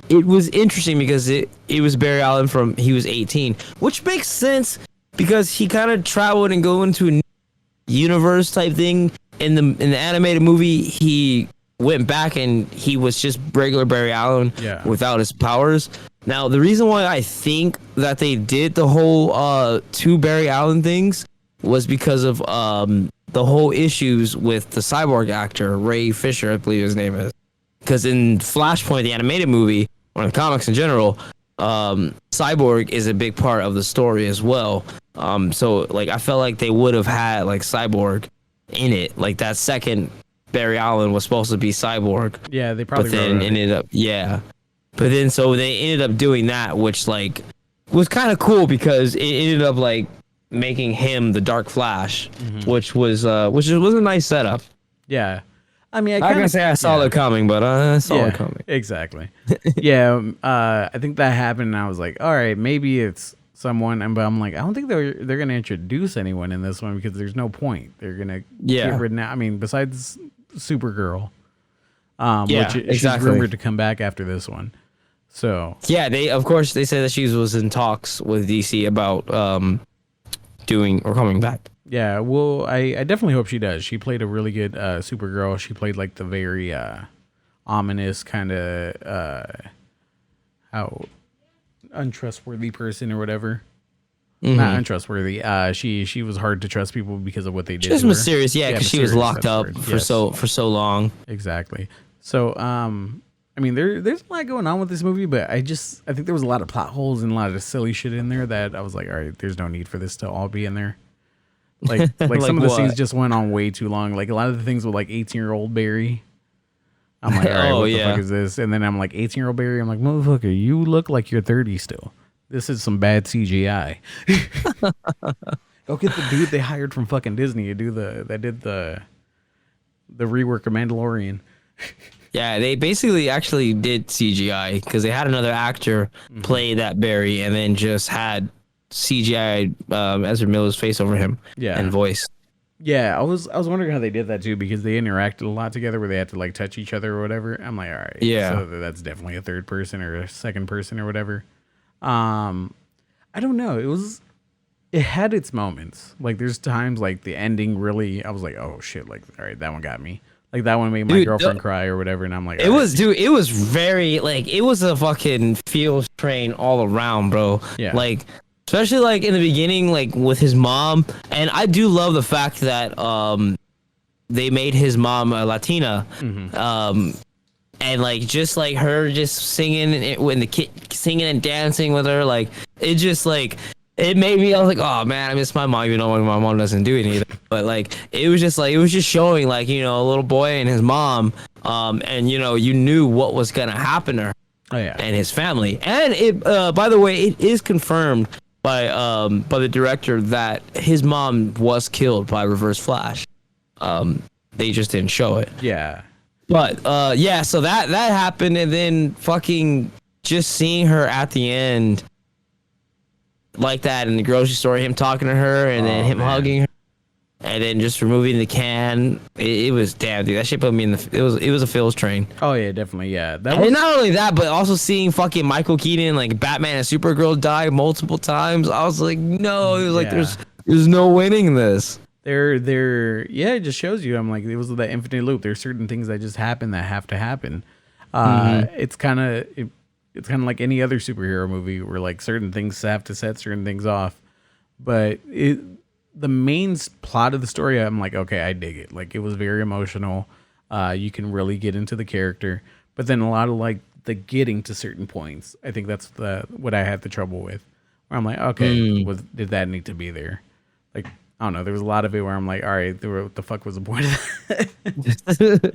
it was interesting because it was Barry Allen from he was 18, which makes sense because he kind of traveled and go into a new universe type thing. In the animated movie, he went back and he was just regular Barry Allen without his powers. Now, the reason why I think that they did the whole two Barry Allen things was because of the whole issues with the cyborg actor, Ray Fisher, I believe his name is. Because in Flashpoint, the animated movie, or in the comics in general, Cyborg is a big part of the story as well. So, like, I felt like they would have had, like, Cyborg in it. Like, that second Barry Allen was supposed to be Cyborg. Yeah, they probably but then ended up, But then, so they ended up doing that, which, like, was kind of cool because it ended up like making him the Dark Flash, which was a nice setup. Yeah. I mean, I'm not gonna say I saw it coming, but I saw it coming. Exactly. Yeah. I think that happened, and I was like, all right, maybe it's someone, but I'm like, I don't think they're gonna introduce anyone in this one because there's no point. They're gonna get rid of. I mean, besides Supergirl, which she's rumored to come back after this one. So yeah, they said that she was in talks with DC about doing or coming back. Yeah, well, I definitely hope she does. She played a really good Supergirl. She played like the very ominous kind of how untrustworthy person or whatever. Not untrustworthy. She was hard to trust people because of what they did. She was mysterious, because she was locked up for so long. Exactly. So I mean, there's a lot going on with this movie, but I think there was a lot of plot holes and a lot of silly shit in there that I was like, all right, there's no need for this to all be in there. Like some of the scenes just went on way too long. Like a lot of the things with like 18-year-old Barry. I'm like, all right, what the fuck is this? And then I'm like, 18-year-old Barry. I'm like, motherfucker, you look like you're 30 still. This is some bad CGI. Go get the dude they hired from fucking Disney to do that did the rework of Mandalorian. Yeah, they basically actually did CGI because they had another actor play that Barry and then just had CGI Ezra Miller's face over him and voice. Yeah, I was wondering how they did that too because they interacted a lot together where they had to like touch each other or whatever. I'm like, all right, so that's definitely a third person or a second person or whatever. I don't know. It had its moments. Like there's times like the ending really, I was like, oh shit, like all right, that one got me. Like that one made my girlfriend cry or whatever, and I'm like, it was very like it was a fucking feels train all around, bro. Yeah, like especially like in the beginning, like with his mom, and I do love the fact that they made his mom a Latina, and like just like her just singing when the kid singing and dancing with her, like it just like. It made me, I was like, oh man, I miss my mom, even though my mom doesn't do anything. But like, it was just showing like, you know, a little boy and his mom, and you know, you knew what was gonna happen to her and his family. And it, by the way, it is confirmed by the director that his mom was killed by Reverse Flash. They just didn't show it. Yeah. But so that happened, and then fucking just seeing her at the end. Like that in the grocery store, him talking to her and then him hugging her and then just removing the can. It was damn, dude. That shit put me in it was a feels train. Oh yeah, definitely, yeah. And not only that, but also seeing fucking Michael Keaton, like Batman and Supergirl die multiple times. I was like, no, it was like there's no winning this. It just shows you. I'm like, it was that infinite loop. There's certain things that just happen that have to happen. It's kind of like any other superhero movie where like certain things have to set certain things off. But the main plot of the story, I'm like, okay, I dig it. Like it was very emotional. You can really get into the character. But then a lot of like the getting to certain points, I think that's what I had the trouble with. Where I'm like, okay, did that need to be there? Like, I don't know. There was a lot of it where I'm like, all right, what the fuck was the point of that?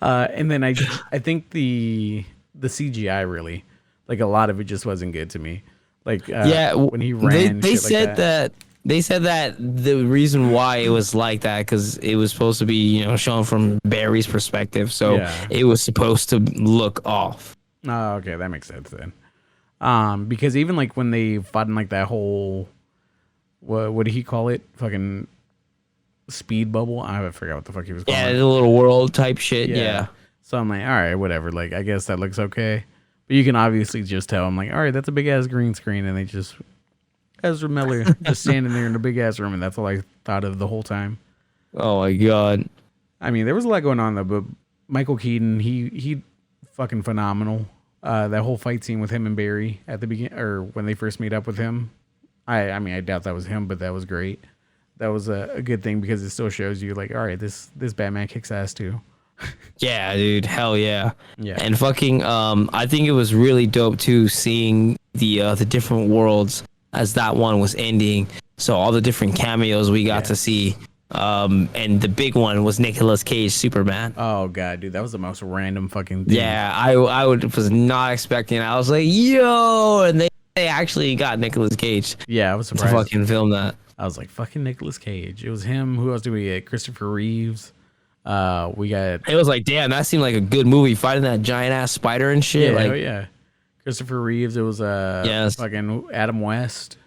And then I think the CGI really, like a lot of it just wasn't good to me. Like when he ran, they said that the reason why it was like that because it was supposed to be, you know, shown from Barry's perspective, so it was supposed to look off. Oh, okay, that makes sense then. Because even like when they fought in like that whole what did he call it? Fucking speed bubble. I forgot what the fuck he was calling. Yeah, the little world type shit. Yeah. So I'm like, all right, whatever. Like, I guess that looks okay. But you can obviously just tell. I'm like, all right, that's a big ass green screen, and they just Ezra Miller just standing there in a big ass room, and that's all I thought of the whole time. Oh my god. I mean, there was a lot going on though, but Michael Keaton, he fucking phenomenal. That whole fight scene with him and Barry at the beginning, or when they first meet up with him. I mean, I doubt that was him, but that was great. That was a good thing because it still shows you like, all right, this Batman kicks ass too. Yeah, dude, hell yeah. Yeah. And fucking I think it was really dope too seeing the different worlds as that one was ending. So all the different cameos we got to see. And the big one was Nicolas Cage Superman. Oh god, dude, that was the most random fucking thing. Yeah, I was not expecting it. I was like, yo, and they actually got Nicolas Cage. Yeah, I was To surprised. fucking film that. I was like, fucking Nicolas Cage. It was him. Who else do we get? Christopher Reeves. We got. It was like, damn, that seemed like a good movie. Fighting that giant ass spider and shit. Yeah, like, oh yeah. Christopher Reeves. It was Yes. fucking Adam West.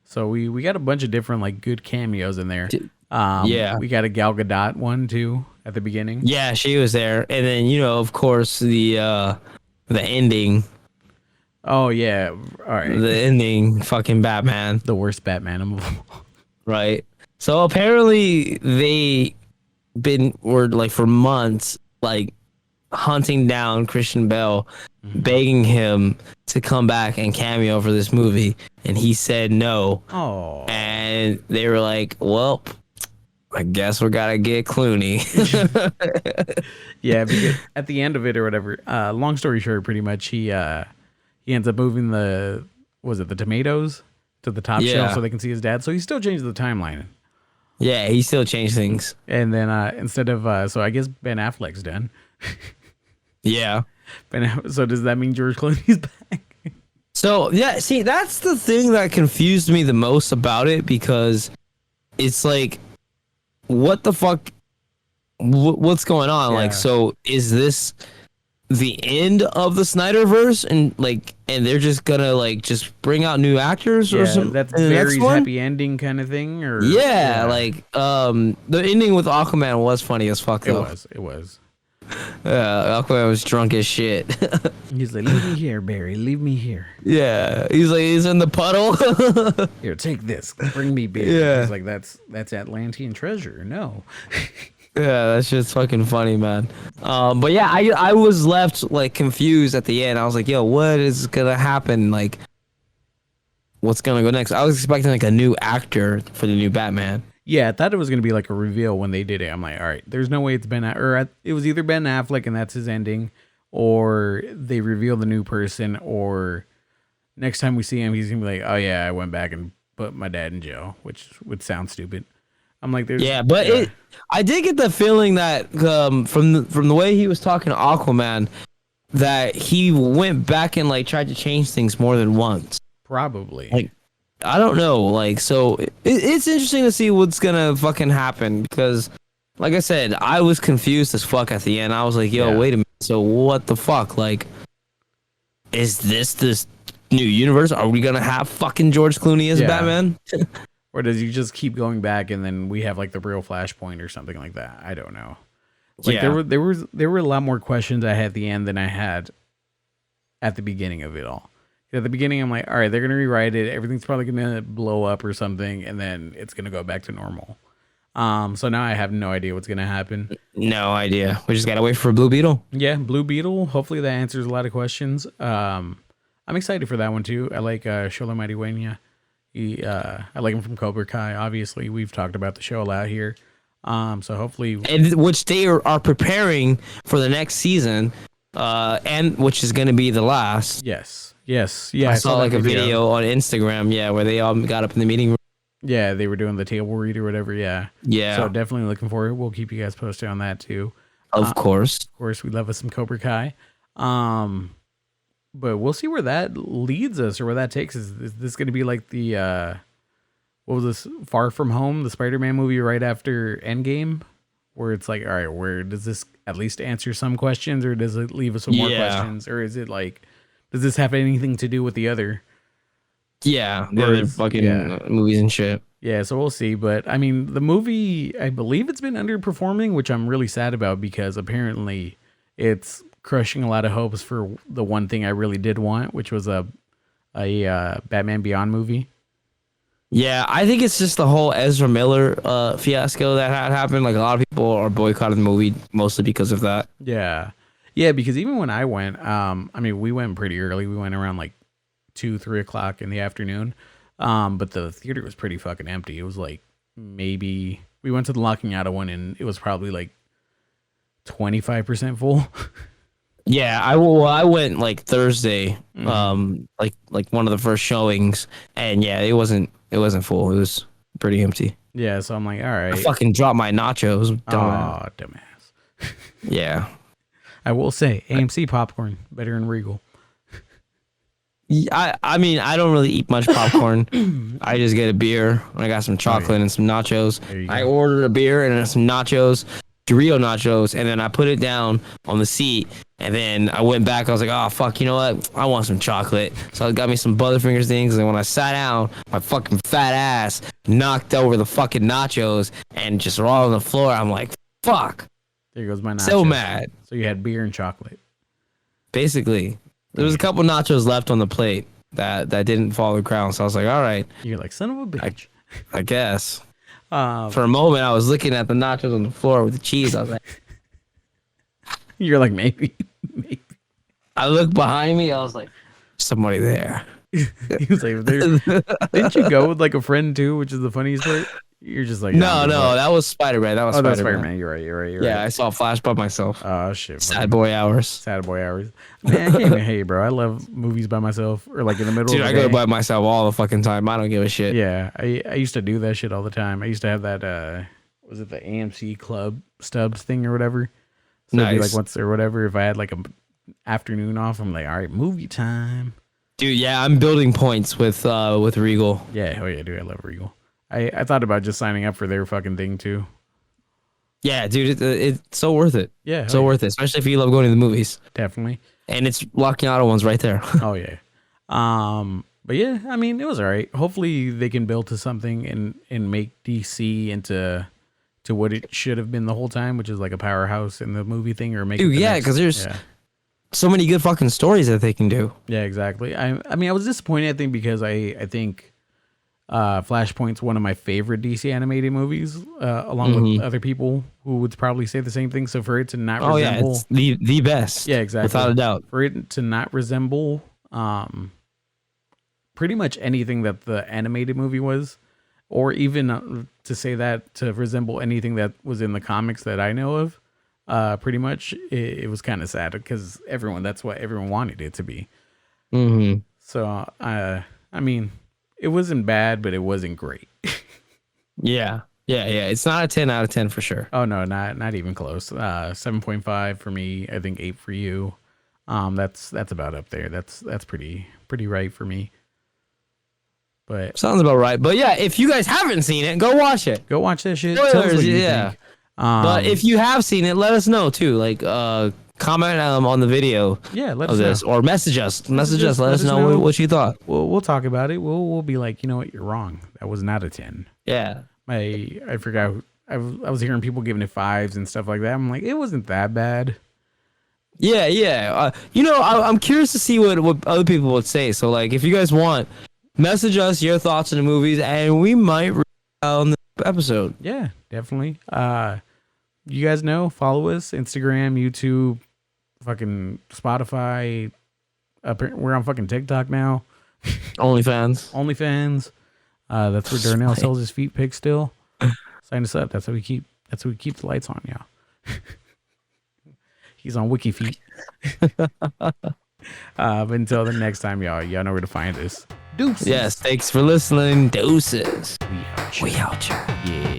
So we got a bunch of different like good cameos in there. Yeah. We got a Gal Gadot one too at the beginning. Yeah, she was there, and then of course the ending, Oh yeah. All right. the ending, fucking Batman, The worst Batman of all. right? So apparently they were like for months like hunting down Christian Bale, begging him to come back and cameo for this movie, and he said no. Oh. And they were like, well, I guess we gotta get Clooney. Yeah, because at the end of it or whatever, long story short, pretty much he ends up moving the tomatoes to the top Yeah. shelf so they can see his dad. So he still changed the timeline. Yeah, he still changed things. And then instead of so I guess Ben Affleck's done. Yeah. So does that mean George Clooney's back? So yeah, see, that's the thing that confused me the most about it, because it's like, what the fuck? What's going on? Yeah. Like, so is this the end of the Snyderverse, and they're just gonna like just bring out new actors or something? That's in the next Barry's one? happy ending kind of thing, or Yeah, like the ending with Aquaman was funny as fuck it though. was. Aquaman was drunk as shit. He's like, leave me here, Barry. Leave me here. Yeah, he's in the puddle. Here, take this. Bring me beer. Yeah. He's like, that's Atlantean treasure. No. Yeah, that's just fucking funny, man. But yeah, I was left like confused at the end. I was like, yo, what is gonna happen? Like, what's gonna go next? I was expecting like a new actor for the new Batman. Yeah, I thought it was going to be like a reveal when they did it. I'm like, all right, there's no way it's it was either Ben Affleck and that's his ending, or they reveal the new person, or next time we see him, he's going to be like, oh yeah, I went back and put my dad in jail, which would sound stupid. I'm like, I did get the feeling that from the way he was talking to Aquaman, that he went back and like tried to change things more than once. Probably. Like, I don't know. Like, so it's interesting to see what's gonna fucking happen, because, like I said, I was confused as fuck at the end. I was like, yo, wait a minute. So what the fuck? Like, is this new universe? Are we gonna have fucking George Clooney as Batman? Or does he just keep going back and then we have like the real Flashpoint or something like that? I don't know. Like there were a lot more questions I had at the end than I had at the beginning of it all. At the beginning, I'm like, all right, they're going to rewrite it. Everything's probably going to blow up or something, and then it's going to go back to normal. So now I have no idea what's going to happen. No idea. We just got to wait for Blue Beetle. Yeah, Blue Beetle. Hopefully that answers a lot of questions. I'm excited for that one, too. I like Sholo Maridueña. I like him from Cobra Kai. Obviously, we've talked about the show a lot here. So hopefully... And which they are preparing for the next season, and which is going to be the last. Yes. Yeah, I saw like a video on Instagram, where they all got up in the meeting room. Yeah, they were doing the table read or whatever, yeah. So definitely looking forward. We'll keep you guys posted on that too. Of course. Of course, we love us some Cobra Kai. But we'll see where that leads us or where that takes us. Is this going to be like the, what was this, Far From Home, the Spider-Man movie right after Endgame? Where it's like, all right, where does this at least answer some questions, or does it leave us with more questions? Or is it like... Does this have anything to do with the other? Yeah, the other fucking movies and shit. Yeah, so we'll see. But, I mean, the movie, I believe it's been underperforming, which I'm really sad about, because apparently it's crushing a lot of hopes for the one thing I really did want, which was a Batman Beyond movie. Yeah, I think it's just the whole Ezra Miller fiasco that had happened. Like, a lot of people are boycotting the movie mostly because of that. Yeah. Yeah, because even when I went, I mean, we went pretty early. We went around like 2-3 o'clock in the afternoon. But the theater was pretty fucking empty. It was like maybe we went to the Locking Out one and it was probably like 25% full. Yeah, I went like Thursday, like one of the first showings, and yeah, it wasn't full. It was pretty empty. Yeah, so I'm like, all right. I fucking dropped my nachos. Oh, dumbass. Yeah. I will say, AMC popcorn better than Regal. I mean, I don't really eat much popcorn. I just get a beer. I got some chocolate and some nachos. I ordered a beer and some nachos, Dorito nachos, and then I put it down on the seat. And then I went back. I was like, oh, fuck, you know what? I want some chocolate. So I got me some Butterfingers things. And when I sat down, my fucking fat ass knocked over the fucking nachos and just all on the floor. I'm like, fuck. There goes my nachos. So mad. So you had beer and chocolate. Basically. There was a couple nachos left on the plate that didn't fall to the ground. So I was like, all right. You're like, son of a bitch. I guess. For a moment, I was looking at the nachos on the floor with the cheese. I was like... You're like, maybe. I looked behind me. I was like, somebody there. He was like, didn't you go with like a friend too, which is the funniest part? You're just like, no, that was Spider-Man. That was Spider-Man. That's Spider-Man. You're right. Yeah, I saw Flash by myself. Oh shit. Sad boy hours. Man, I can't even hate, bro. I love movies by myself or like in the middle Dude, of the I day. go by myself all the fucking time. I don't give a shit. Yeah, I used to do that shit all the time. I used to have that, was it the AMC Club Stubs thing or whatever? So nice. It'd be like once or whatever. If I had like a afternoon off, I'm like, all right, movie time. Dude, yeah, I'm building points with Regal. Yeah, oh yeah, dude, I love Regal. I thought about just signing up for their fucking thing too. Yeah, dude, it's so worth it. Yeah, so worth it, especially if you love going to the movies. Definitely. And it's Lucky Auto one's right there. Oh yeah. But yeah, I mean, it was all right. Hopefully they can build to something and make DC into what it should have been the whole time, which is like a powerhouse in the movie thing, or make. Dude, yeah, because there's so many good fucking stories that they can do. Yeah, exactly. I mean, I was disappointed, I think, because I think Flashpoint's one of my favorite DC animated movies, along with other people who would probably say the same thing. So for it to not resemble, it's the best. Yeah, exactly, without a doubt. For it to not resemble, pretty much anything that the animated movie was, or even to say that to resemble anything that was in the comics that I know of, pretty much it was kind of sad because that's what everyone wanted it to be. Mm-hmm. So I mean, it wasn't bad, but it wasn't great. Yeah. It's not a 10 out of 10 for sure. Oh no, not even close. 7.5 for me. I think 8 for you. That's about up there. That's pretty right for me. But sounds about right. But yeah, if you guys haven't seen it, go watch it. Go watch that shit. Tell us what you think. But if you have seen it, let us know too. Like comment on the video. Yeah, let us know. This or message us. Let us know what you thought. We'll talk about it. We'll be like, you know what, you're wrong. That was not a 10. Yeah. I forgot. I was hearing people giving it 5s and stuff like that. I'm like, it wasn't that bad. Yeah. I'm curious to see what other people would say. So like, if you guys want, message us your thoughts on the movies, and we might read on the episode. Yeah, definitely. You guys know, follow us, Instagram, YouTube, fucking Spotify. We're on fucking TikTok now. OnlyFans. That's where Darnell sells his feet pics still. Sign us up. That's how we keep the lights on, y'all. He's on Wiki Feet. But until the next time, y'all know where to find us. Deuces. Yes, thanks for listening. Deuces. We out here. Yeah.